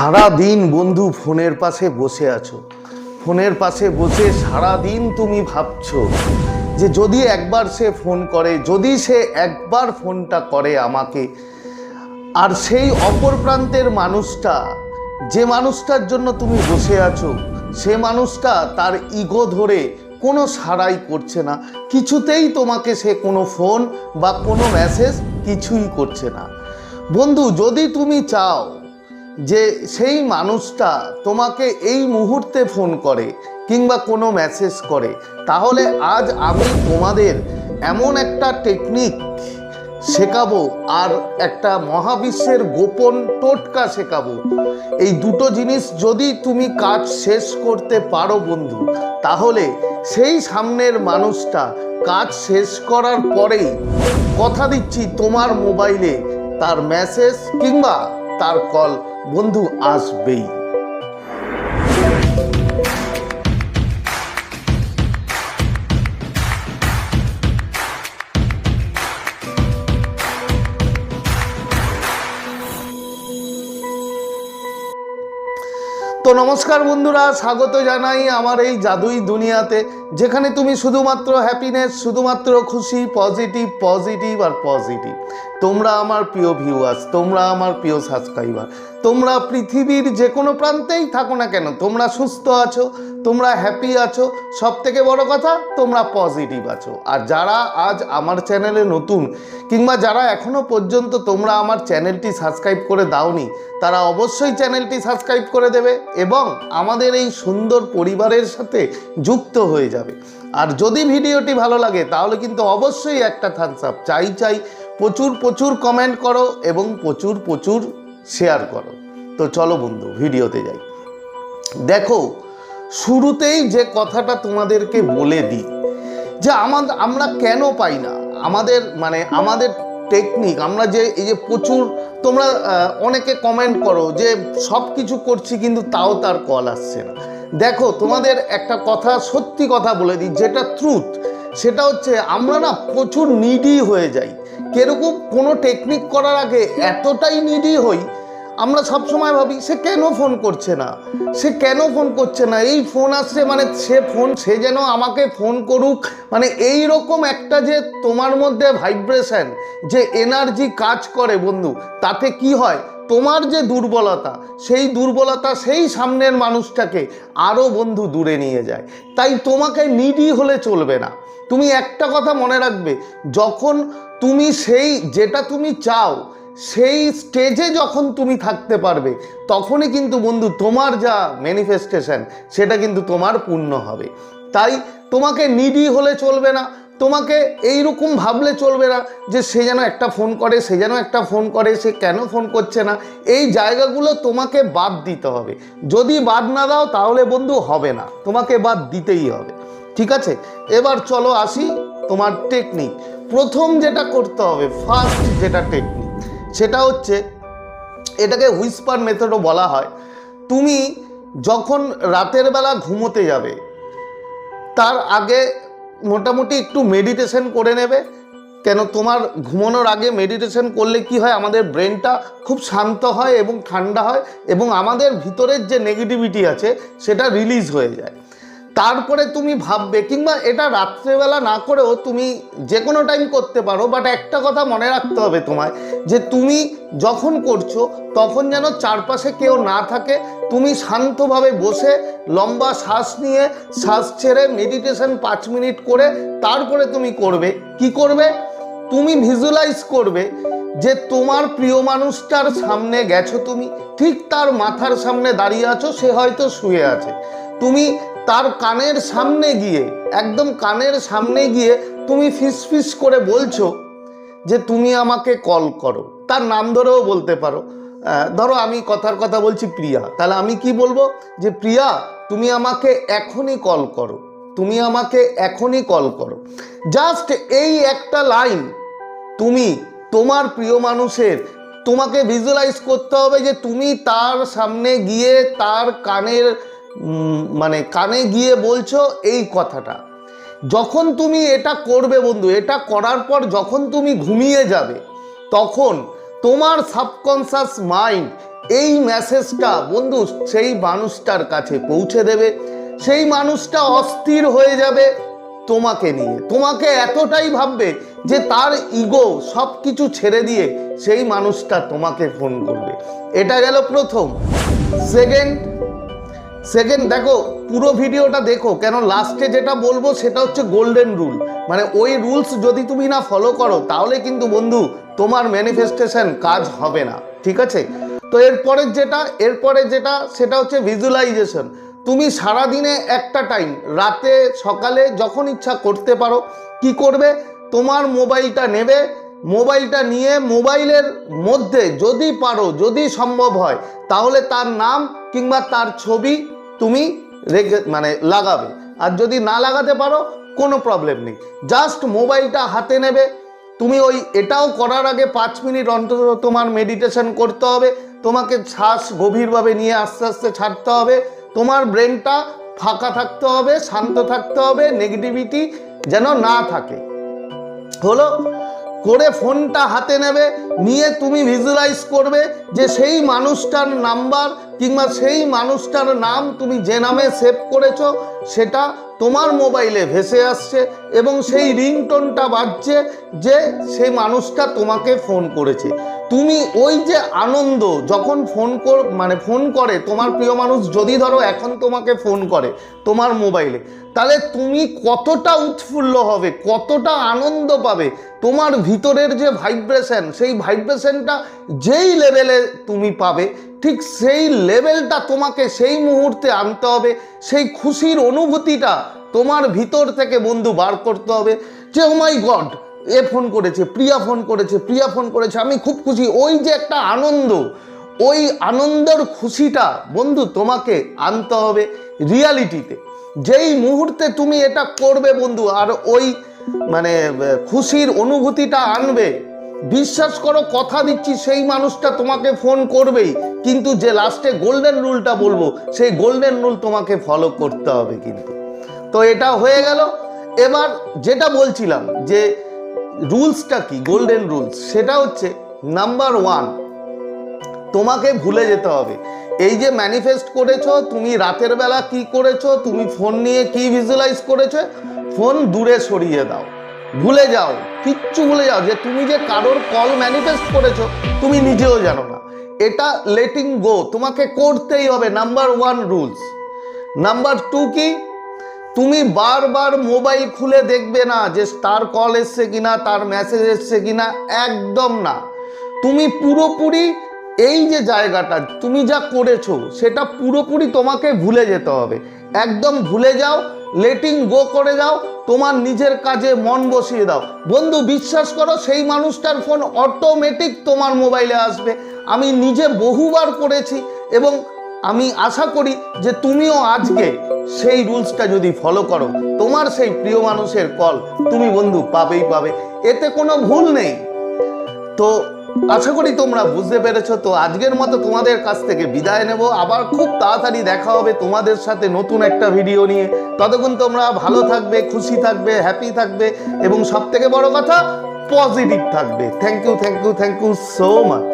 সারা দিন বন্ধু ফোনের পাশে বসে আছো, ফোনের পাশে বসে সারা দিন তুমি ভাবছো যে যদি একবার সে ফোন করে, যদি সে একবার ফোনটা করে আমাকে। আর সেই অপর প্রান্তের মানুষটা, যে মানুষটার জন্য তুমি বসে আছো, সে মানুষটা তার ইগো ধরে কোনো সাড়াই করছে না, কিছুতেই তোমাকে সে কোনো ফোন বা কোনো মেসেজ কিছুই করছে না। বন্ধু, যদি তুমি চাও যে সেই মানুষটা তোমাকে এই মুহূর্তে ফোন করে কিংবা কোনো মেসেজ করে, তাহলে আজ আমি তোমাদের এমন একটা টেকনিক শেখাবো আর একটা মহাবিশ্বের গোপন টোটকা শেখাবো। এই দুটো জিনিস যদি তুমি কাজ শেষ করতে পারো বন্ধু, তাহলে সেই সামনের মানুষটা কাজ শেষ করার পরেই কথা দিচ্ছি তোমার মোবাইলে তার মেসেজ কিংবা তার কল বন্ধু আসবেই। তো নমস্কার বন্ধুরা, স্বাগত জানাই আমার এই জাদুই দুনিয়াতে, যেখানে তুমি শুধুমাত্র হ্যাপিনেস, শুধুমাত্র খুশি, পজিটিভ পজিটিভ আর পজিটিভ। তোমরা আমার প্রিয় ভিউয়ার্স, তোমরা আমার প্রিয় সাবস্ক্রাইবার, তোমরা পৃথিবীর যে কোনো প্রান্তেই থাকো না কেন, তোমরা সুস্থ আছো, তোমরা হ্যাপি আছো, সব থেকে বড় কথা তোমরা পজিটিভ আছো। আর যারা আজ আমার চ্যানেলে নতুন কিংবা যারা এখনো পর্যন্ত তোমরা আমার চ্যানেলটি সাবস্ক্রাইব করে দাওনি, তারা অবশ্যই চ্যানেলটি সাবস্ক্রাইব করে দেবে এবং আমাদের এই সুন্দর পরিবারের সাথে যুক্ত হয়ে যাবে। আর যদি ভিডিওটি ভালো লাগে তাহলে কিন্তু অবশ্যই একটা থামস আপ চাই। প্রচুর প্রচুর কমেন্ট করো এবং প্রচুর প্রচুর শেয়ার করো। তো চলো বন্ধু ভিডিওতে যাই। দেখো, শুরুতেই যে কথাটা তোমাদেরকে বলে দিই যে আমরা কেন পাই না আমাদের টেকনিক। আমরা যে এই যে প্রচুর, তোমরা অনেকে কমেন্ট করো যে সব কিছু করছি কিন্তু তাও তার কল আসছে না। দেখো, তোমাদের একটা কথা, সত্যি কথা বলে দিই, যেটা ট্রুথ, সেটা হচ্ছে আমরা না প্রচুর নিডি হয়ে যাই। কিরকম, কোনো টেকনিক করার আগে এতটাই নিডি হই, আমরা সবসময় ভাবি সে কেন ফোন করছে না, সে কেন ফোন করছে না, এই ফোন আসছে মানে সে যেন আমাকে ফোন করুক, মানে এই রকম একটা যে তোমার মধ্যে ভাইব্রেশন, যে এনার্জি কাজ করে বন্ধু, তাতে কি হয়, তোমার যে দুর্বলতা, সেই দুর্বলতা সেই সামনের মানুষটাকে আরও বন্ধু দূরে নিয়ে যায়। তাই তোমাকে নিডি হলে চলবে না। তুমি একটা কথা মনে রাখবে, যখন তুমি সেই যেটা তুমি চাও সেই স্টেজে যখন তুমি থাকতে পারবে, তখনই কিন্তু বন্ধু তোমার যা ম্যানিফেস্টেশন সেটা কিন্তু তোমার পূর্ণ হবে। তাই তোমাকে নিডি হলে চলবে না, তোমাকে এইরকম ভাবলে চলবে না যে সে যেন একটা ফোন করে, সে যেন একটা ফোন করে, সে কেন ফোন করছে না। এই জায়গাগুলো তোমাকে বাদ দিতে হবে। যদি বাদ না দাও তাহলে বন্ধু হবে না, তোমাকে বাদ দিতেই হবে। ঠিক আছে, এবার চলো আসি তোমার টেকনিক। প্রথম যেটা করতে হবে, ফার্স্ট যেটা টেকনিক, সেটা হচ্ছে, এটাকে হুইসপার মেথডও বলা হয়। তুমি যখন রাতের বেলা ঘুমোতে যাবে, তার আগে মোটামুটি একটু মেডিটেশন করে নেবে। কেন, তোমার ঘুমানোর আগে মেডিটেশন করলে কি হয়, আমাদের ব্রেনটা খুব শান্ত হয় এবং ঠান্ডা হয় এবং আমাদের ভিতরের যে নেগেটিভিটি আছে সেটা রিলিজ হয়ে যায়। তারপরে তুমি ভাববে, কিংবা এটা রাত্রেবেলা না করেও তুমি যে কোনো টাইম করতে পারো, বাট একটা কথা মনে রাখতে হবে তোমায়, যে তুমি যখন করছো তখন যেন চারপাশে কেউ না থাকে। তুমি শান্তভাবে বসে লম্বা শ্বাস নিয়ে শ্বাস ছেড়ে মেডিটেশন 5 মিনিট করে তারপরে তুমি করবে। কি করবে? তুমি ভিজুয়ালাইজ করবে যে তোমার প্রিয় মানুষটার সামনে গেছো, তুমি ঠিক তার মাথার সামনে দাঁড়িয়ে আছো, সে হয়তো শুয়ে আছে। তুমি তার কানের সামনে গিয়ে, একদম কানের সামনে গিয়ে তুমি ফিস করে বলছো যে তুমি আমাকে কল করো। তার নাম ধরেও বলতে পারো। ধরো আমি কথার কথা বলছি প্রিয়া, তাহলে আমি কি বলবো, যে প্রিয়া তুমি আমাকে এখনই কল করো, তুমি আমাকে এখনই কল করো। জাস্ট এই একটা লাইন তুমি তোমার প্রিয় মানুষের, তোমাকে ভিজুয়ালাইজ করতে হবে যে তুমি তার সামনে গিয়ে তার কানে গিয়ে বলছো এই কথাটা। যখন তুমি এটা করবে বন্ধু, এটা করার পর যখন তুমি ঘুমিয়ে যাবে, তখন তোমার সাবকনসিয়াস মাইন্ড এই মেসেজটা বন্ধু সেই মানুষটার কাছে পৌঁছে দেবে। সেই মানুষটা অস্থির হয়ে যাবে তোমাকে নিয়ে, তোমাকে এতটাই ভাববে যে তার ইগো সব কিছু ছেড়ে দিয়ে সেই মানুষটা তোমাকে ফোন করবে। এটা গেল প্রথম। সেকেন্ড দেখো, পুরো ভিডিওটা দেখো, কেন লাস্টে যেটা বলবো সেটা হচ্ছে গোল্ডেন রুল। মানে ওই রুলস যদি তুমি না ফলো করো তাহলে কিন্তু বন্ধু তোমার ম্যানিফেস্টেশন কাজ হবে না, ঠিক আছে? তো এরপরে যেটা সেটা হচ্ছে ভিজুয়ালাইজেশন। তুমি সারাদিনে একটা টাইম, রাতে সকালে যখন ইচ্ছা করতে পারো। কি করবে? তোমার মোবাইলটা নেবে, মোবাইলটা নিয়ে মোবাইলের মধ্যে যদি পারো, যদি সম্ভব হয়, তাহলে তার নাম কিংবা তার ছবি তুমি লাগাবে। আর যদি না লাগাতে পারো কোনো প্রবলেম নেই, জাস্ট মোবাইলটা হাতে নেবে। তুমি এটাও করার আগে 5 মিনিট অন্তত তোমার মেডিটেশন করতে হবে। তোমাকে শ্বাস গভীরভাবে নিয়ে আস্তে আস্তে ছাড়তে হবে। তোমার ব্রেনটা ফাঁকা থাকতে হবে, শান্ত থাকতে হবে, নেগেটিভিটি যেন না থাকে। হলো? করে ফোনটা হাতে নেবে, নিয়ে তুমি ভিজুয়ালাইজ করবে যে সেই মানুষটার নাম্বার কিংবা সেই মানুষটার নাম তুমি যে নামে সেভ করেছো সেটা তোমার মোবাইলে ভেসে আসছে এবং সেই রিংটোনটা বাজছে যে সেই মানুষটা তোমাকে ফোন করেছে। তুমি ওই যে আনন্দ, যখন ফোন করে তোমার প্রিয় মানুষ, যদি ধরো এখন তোমাকে ফোন করে তোমার মোবাইলে, তাহলে তুমি কতটা উৎফুল্ল হবে, কতটা আনন্দ পাবে। তোমার ভিতরের যে ভাইব্রেশন, সেই ভাইব্রেশনটা যেই লেভেলে তুমি পাবে, ঠিক সেই লেভেলটা তোমাকে সেই মুহূর্তে আনতে হবে। সেই খুশির অনুভূতিটা তোমার ভিতর থেকে বন্ধু বার করতে হবে যে ও মাই গড, এ ফোন করেছে, প্রিয়া ফোন করেছে, আমি খুব খুশি। ওই যে একটা আনন্দ, ওই আনন্দের খুশিটা বন্ধু তোমাকে আনতে হবে রিয়ালিটিতে। যেই মুহূর্তে তুমি এটা করবে বন্ধু, আর ওই খুশির অনুভূতিটা আনবে, বিশ্বাস করো, কথা দিচ্ছি সেই মানুষটা তোমাকে ফোন করবেই। কিন্তু যে লাস্টে গোল্ডেন রুলটা বলবো, সেই গোল্ডেন রুল তোমাকে ফলো করতে হবে কিন্তু। তো এটা হয়ে গেল। এবার যেটা বলছিলাম যে রুলসটা কি, গোল্ডেন রুলস, সেটা হচ্ছে নাম্বার 1, তোমাকে ভুলে যেতে হবে। এই যে ম্যানিফেস্ট করেছো, তুমি রাতের বেলা কি করেছো, তুমি ফোন নিয়ে কি ভিজুয়ালাইজ করেছো, ফোন দূরে সরিয়ে দাও, ভুলে যাও, কিচ্ছু ভুলে যাও। যে তুমি যে কারোর কল ম্যানিফেস্ট করেছো তুমি নিজেও জানো না। এটা লেটিং গো তোমাকে করতেই হবে, নাম্বার 1 রুলস। নাম্বার 2 কি? তুমি বারবার মোবাইল খুলে দেখবে না যে তার কল এসছে কিনা, তার মেসেজ এসছে কিনা, একদম না। তুমি পুরোপুরি এই যে জায়গাটা তুমি যা করেছো সেটা পুরোপুরি তোমাকে ভুলে যেতে হবে। একদম ভুলে যাও, লেটিং গো করে দাও, তোমার নিজের কাজে মন বসিয়ে দাও। বন্ধু বিশ্বাস করো, সেই মানুষটার ফোন অটোমেটিক তোমার মোবাইলে আসবে। আমি নিজে বহুবার করেছি এবং আমি আশা করি যে তুমিও আজকে সেই রুলসটা যদি ফলো করো, তোমার সেই প্রিয় মানুষের কল তুমি বন্ধু পাবে। এতে কোনো ভুল নেই। তো আশা করি তোমরা বুঝতে পেরেছো। তো আজকের মতো তোমাদের কাছ থেকে বিদায় নেব। আবার খুব তাড়াতাড়ি দেখা হবে তোমাদের সাথে নতুন একটা ভিডিও নিয়ে। ততক্ষণ তোমরা ভালো থাকবে, খুশি থাকবে, হ্যাপি থাকবে এবং সব থেকে বড় কথা পজিটিভ থাকবে। Thank you so much.